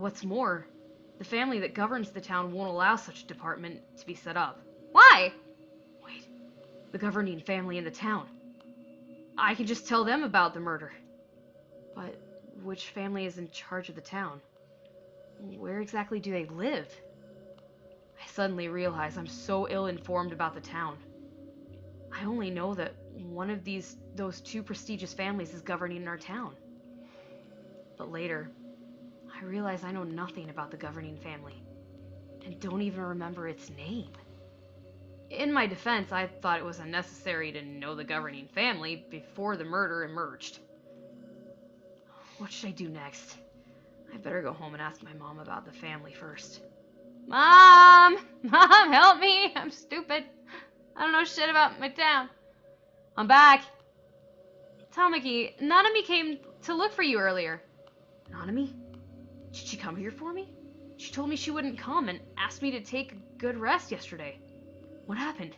What's more, the family that governs the town won't allow such a department to be set up. Why? Wait, the governing family in the town. I can just tell them about the murder. But which family is in charge of the town? Where exactly do they live? I suddenly realize I'm so ill-informed about the town. I only know that one of those two prestigious families is governing our town. But later, I realize I know nothing about the governing family, and don't even remember its name. In my defense, I thought it was unnecessary to know the governing family before the murder emerged. What should I do next? I better go home and ask my mom about the family first. Mom! Mom, help me! I'm stupid. I don't know shit about my town. I'm back. Tamaki, Nanami came to look for you earlier. Nanami? Did she come here for me? She told me she wouldn't come and asked me to take a good rest yesterday. What happened?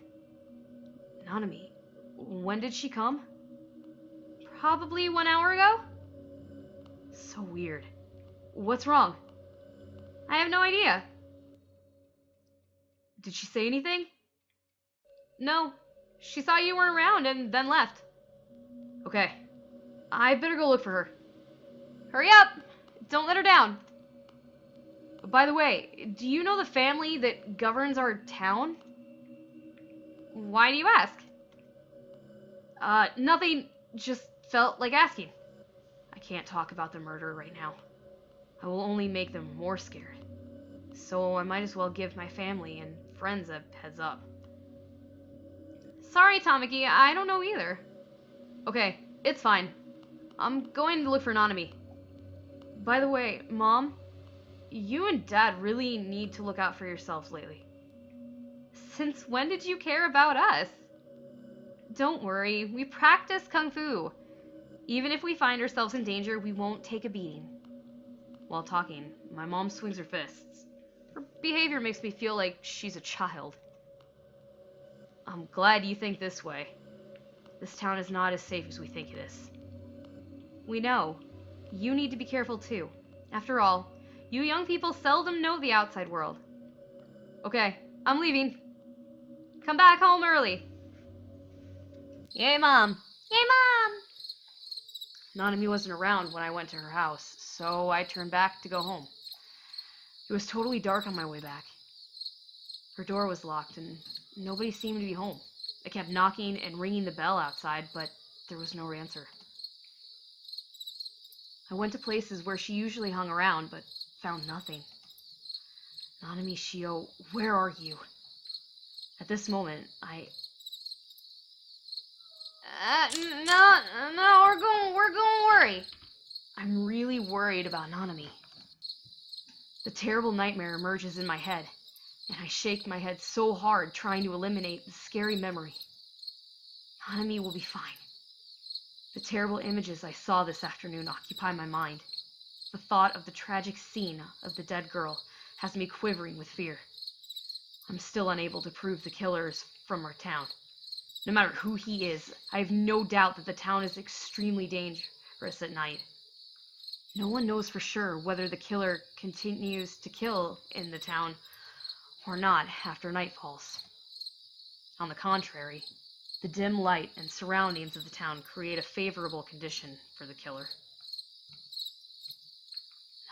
Nanami, when did she come? Probably 1 hour ago? So weird. What's wrong? I have no idea. Did she say anything? No. She saw you weren't around and then left. Okay. I better go look for her. Hurry up! Don't let her down. By the way, do you know the family that governs our town? Why do you ask? Nothing. Just felt like asking. I can't talk about the murder right now. I will only make them more scared. So I might as well give my family and friends a heads up. Sorry, Tamaki, I don't know either. Okay, it's fine. I'm going to look for Nanami. By the way, Mom, you and Dad really need to look out for yourselves lately. Since when did you care about us? Don't worry, we practice Kung Fu. Even if we find ourselves in danger, we won't take a beating. While talking, my mom swings her fists. Her behavior makes me feel like she's a child. I'm glad you think this way. This town is not as safe as we think it is. We know. You need to be careful too. After all, you young people seldom know the outside world. Okay, I'm leaving. Come back home early. Yay, Mom. Yay, Mom! Nanami wasn't around when I went to her house, so I turned back to go home. It was totally dark on my way back. Her door was locked, and nobody seemed to be home. I kept knocking and ringing the bell outside, but there was no answer. I went to places where she usually hung around, but found nothing. Nanami Shio, where are you? At this moment, No, we're going worry. I'm really worried about Nanami. The terrible nightmare emerges in my head, and I shake my head so hard trying to eliminate the scary memory. Nanami will be fine. The terrible images I saw this afternoon occupy my mind. The thought of the tragic scene of the dead girl has me quivering with fear. I'm still unable to prove the killer is from our town. No matter who he is, I have no doubt that the town is extremely dangerous at night. No one knows for sure whether the killer continues to kill in the town or not after night falls. On the contrary, the dim light and surroundings of the town create a favorable condition for the killer.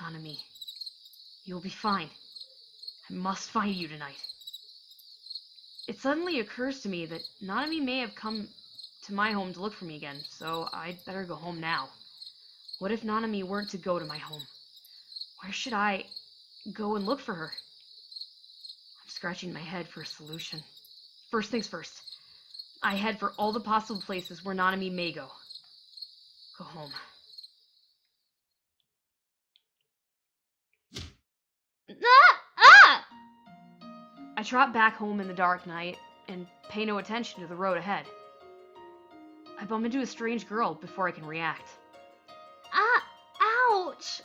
Nanami, you'll be fine. I must find you tonight. It suddenly occurs to me that Nanami may have come to my home to look for me again, so I'd better go home now. What if Nanami weren't to go to my home? Where should I go and look for her? I'm scratching my head for a solution. First things first, I head for all the possible places where Nanami may go. Go home. I trot back home in the dark night and pay no attention to the road ahead. I bump into a strange girl before I can react. Ouch!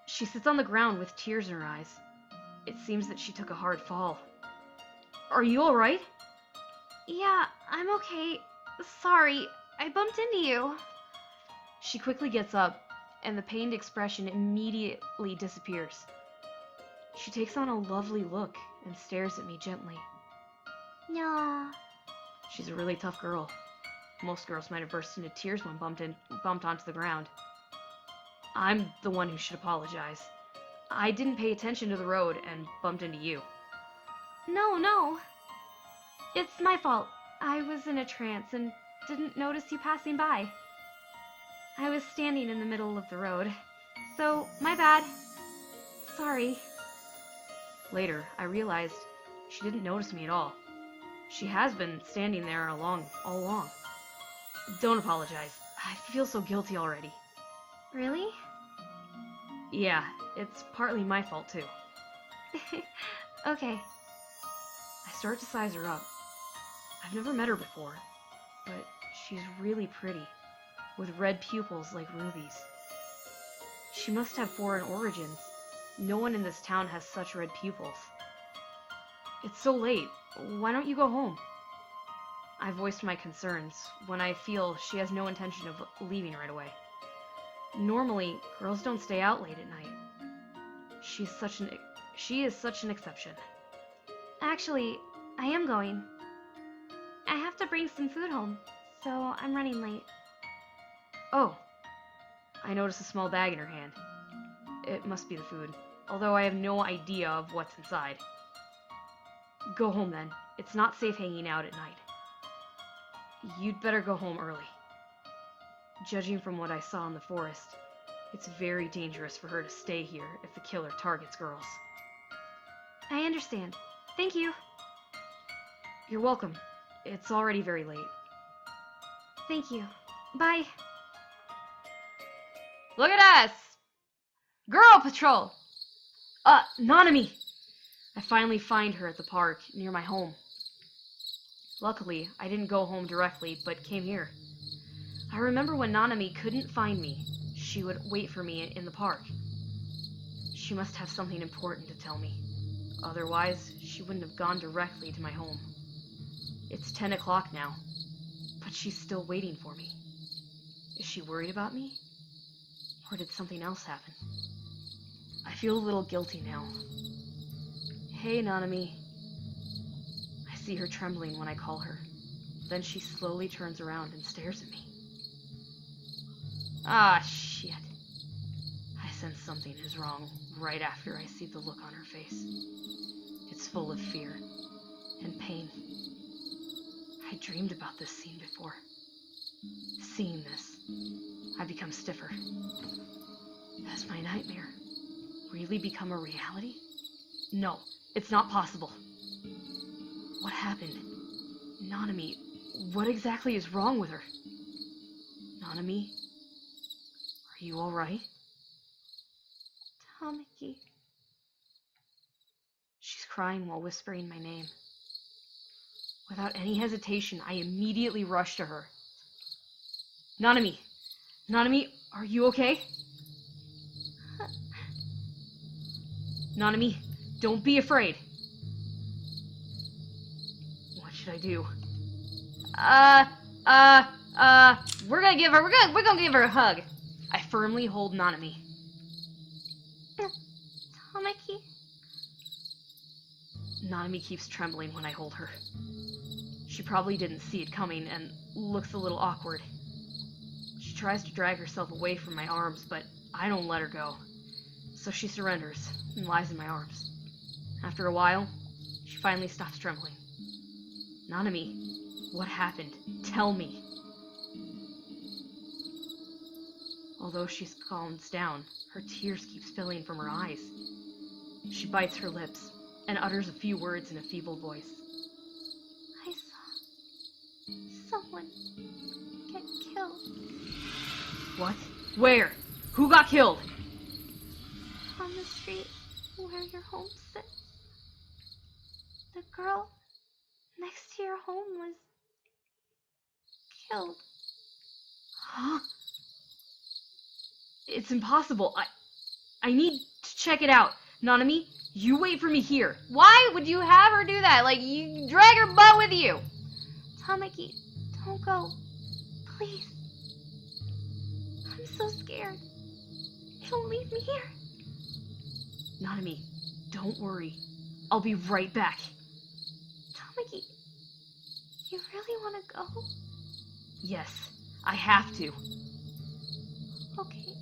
She sits on the ground with tears in her eyes. It seems that she took a hard fall. Are you alright? Yeah, I'm okay. Sorry, I bumped into you. She quickly gets up and the pained expression immediately disappears. She takes on a lovely look and stares at me gently. No. She's a really tough girl. Most girls might have burst into tears when bumped onto the ground. I'm the one who should apologize. I didn't pay attention to the road and bumped into you. No. It's my fault. I was in a trance and didn't notice you passing by. I was standing in the middle of the road, so my bad. Sorry. Later, I realized she didn't notice me at all. She has been standing there all along. Don't apologize. I feel so guilty already. Really? Yeah, it's partly my fault too. Okay. I start to size her up. I've never met her before, but she's really pretty, with red pupils like rubies. She must have foreign origins. No one in this town has such red pupils. It's so late. Why don't you go home? I voiced my concerns when I feel she has no intention of leaving right away. Normally, girls don't stay out late at night. She is such an exception. Actually, I am going. I have to bring some food home, so I'm running late. Oh. I notice a small bag in her hand. It must be the food, although I have no idea of what's inside. Go home then. It's not safe hanging out at night. You'd better go home early. Judging from what I saw in the forest, it's very dangerous for her to stay here if the killer targets girls. I understand. Thank you. You're welcome. It's already very late. Thank you. Bye. Look at us! Girl Patrol! Nanami! I finally find her at the park near my home. Luckily, I didn't go home directly, but came here. I remember when Nanami couldn't find me, she would wait for me in the park. She must have something important to tell me. Otherwise, she wouldn't have gone directly to my home. It's 10 o'clock now, but she's still waiting for me. Is she worried about me? Or did something else happen? I feel a little guilty now. Hey, Nanami. I see her trembling when I call her. Then she slowly turns around and stares at me. Ah, shit. I sense something is wrong right after I see the look on her face. It's full of fear and pain. I dreamed about this scene before. Seeing this, I become stiffer. Has my nightmare really become a reality? No, it's not possible. What happened? Nanami, what exactly is wrong with her? Nanami, are you alright? Tamaki. She's crying while whispering my name. Without any hesitation, I immediately rush to her. Nanami! Nanami, are you okay? Nanami, don't be afraid. What should I do? We're gonna give her a hug. I firmly hold Nanami. Tamaki. Nanami keeps trembling when I hold her. She probably didn't see it coming and looks a little awkward. She tries to drag herself away from my arms, but I don't let her go. So she surrenders and lies in my arms. After a while, she finally stops trembling. Nanami, what happened? Tell me. Although she's calmed down, her tears keep spilling from her eyes. She bites her lips and utters a few words in a feeble voice. I saw someone get killed. What? Where? Who got killed? On the street where your home sits. The girl next to your home was killed. Huh? It's impossible. I need to check it out. Nanami, you wait for me here. Why would you have her do that? Like, you drag her butt with you. Tamaki, don't go. Please. I'm so scared. Don't leave me here. Nanami, don't worry. I'll be right back. Tamaki, you really want to go? Yes, I have to. Okay.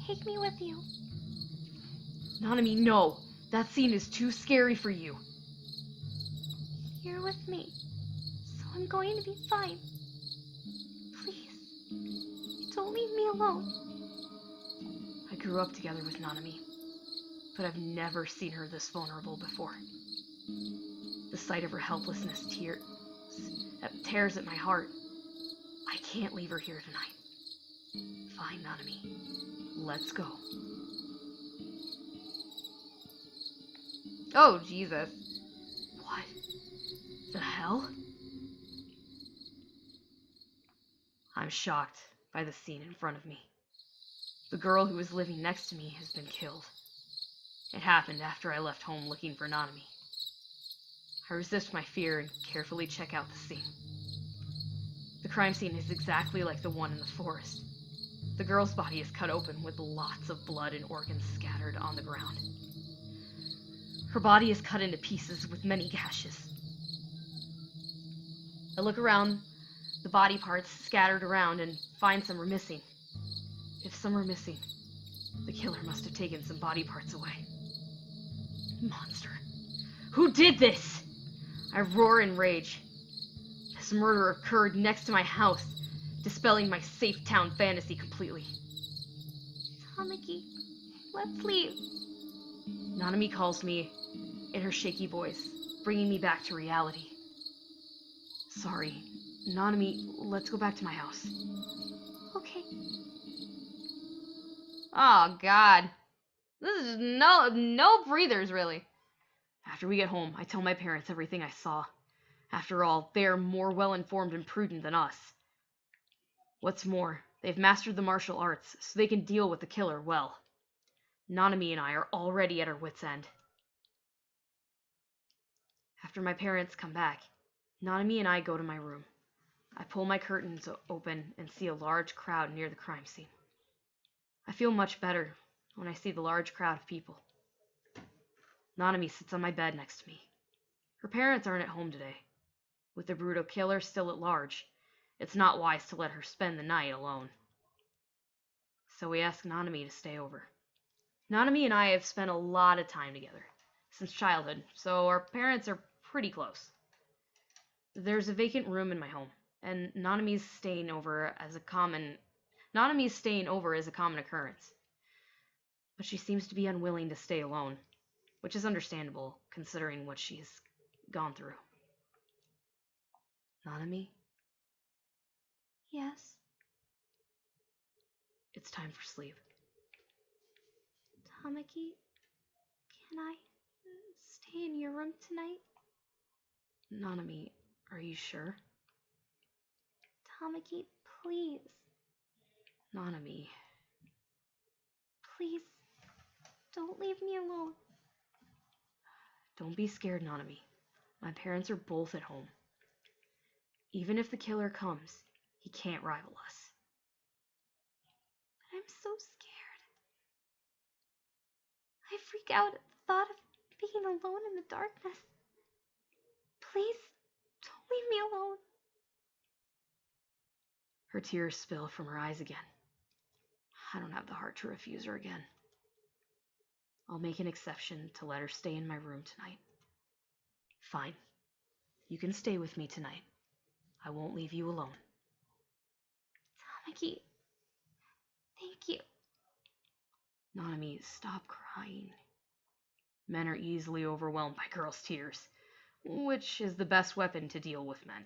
Take me with you. Nanami, no. That scene is too scary for you. You're with me, so I'm going to be fine. Please, don't leave me alone. I grew up together with Nanami, but I've never seen her this vulnerable before. The sight of her helplessness tears at my heart. I can't leave her here tonight. Fine, Nanami. Let's go. Oh, Jesus. What the hell? I'm shocked by the scene in front of me. The girl who was living next to me has been killed. It happened after I left home looking for Nanami. I resist my fear and carefully check out the scene. The crime scene is exactly like the one in the forest. The girl's body is cut open with lots of blood and organs scattered on the ground. Her body is cut into pieces with many gashes. I look around the body parts scattered around and find some are missing. If some are missing, the killer must have taken some body parts away. Monster. Who did this? I roar in rage. This murder occurred next to my house, dispelling my safe town fantasy completely. Tamaki, let's leave. Nanami calls me in her shaky voice, bringing me back to reality. Sorry, Nanami, let's go back to my house. Okay. Oh, God. This is no breathers, really. After we get home, I tell my parents everything I saw. After all, they are more well-informed and prudent than us. What's more, they've mastered the martial arts, so they can deal with the killer well. Nanami and I are already at our wits' end. After my parents come back, Nanami and I go to my room. I pull my curtains open and see a large crowd near the crime scene. I feel much better when I see the large crowd of people. Nanami sits on my bed next to me. Her parents aren't at home today. With the brutal killer still at large, it's not wise to let her spend the night alone. So we ask Nanami to stay over. Nanami and I have spent a lot of time together since childhood, so our parents are pretty close. There's a vacant room in my home, and Nanami's staying over as a common occurrence. But she seems to be unwilling to stay alone, which is understandable considering what she's gone through. Nanami, Yes. it's time for sleep. Tamaki, can I stay in your room tonight? Nanami, are you sure? Tamaki, please. Nanami, Please, don't leave me alone. don't be scared, Nanami. My parents are both at home. Even if the killer comes, he can't rival us. But I'm so scared. I freak out at the thought of being alone in the darkness. Please, don't leave me alone. Her tears spill from her eyes again. I don't have the heart to refuse her again. I'll make an exception to let her stay in my room tonight. Fine. You can stay with me tonight. I won't leave you alone. Tamaki, thank you. Nanami, stop crying. Men are easily overwhelmed by girls' tears, which is the best weapon to deal with men.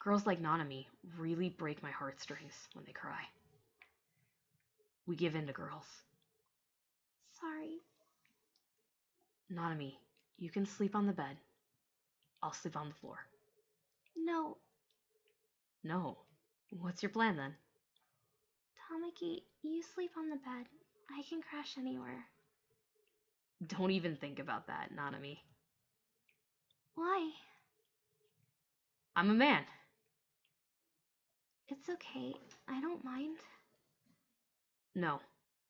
Girls like Nanami really break my heartstrings when they cry. We give in to girls. Sorry. Nanami, you can sleep on the bed. I'll sleep on the floor. No. No. What's your plan then? Tamaki, you sleep on the bed. I can crash anywhere. Don't even think about that, Nanami. Why? I'm a man. It's okay. I don't mind. No.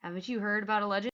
Haven't you heard about a legend?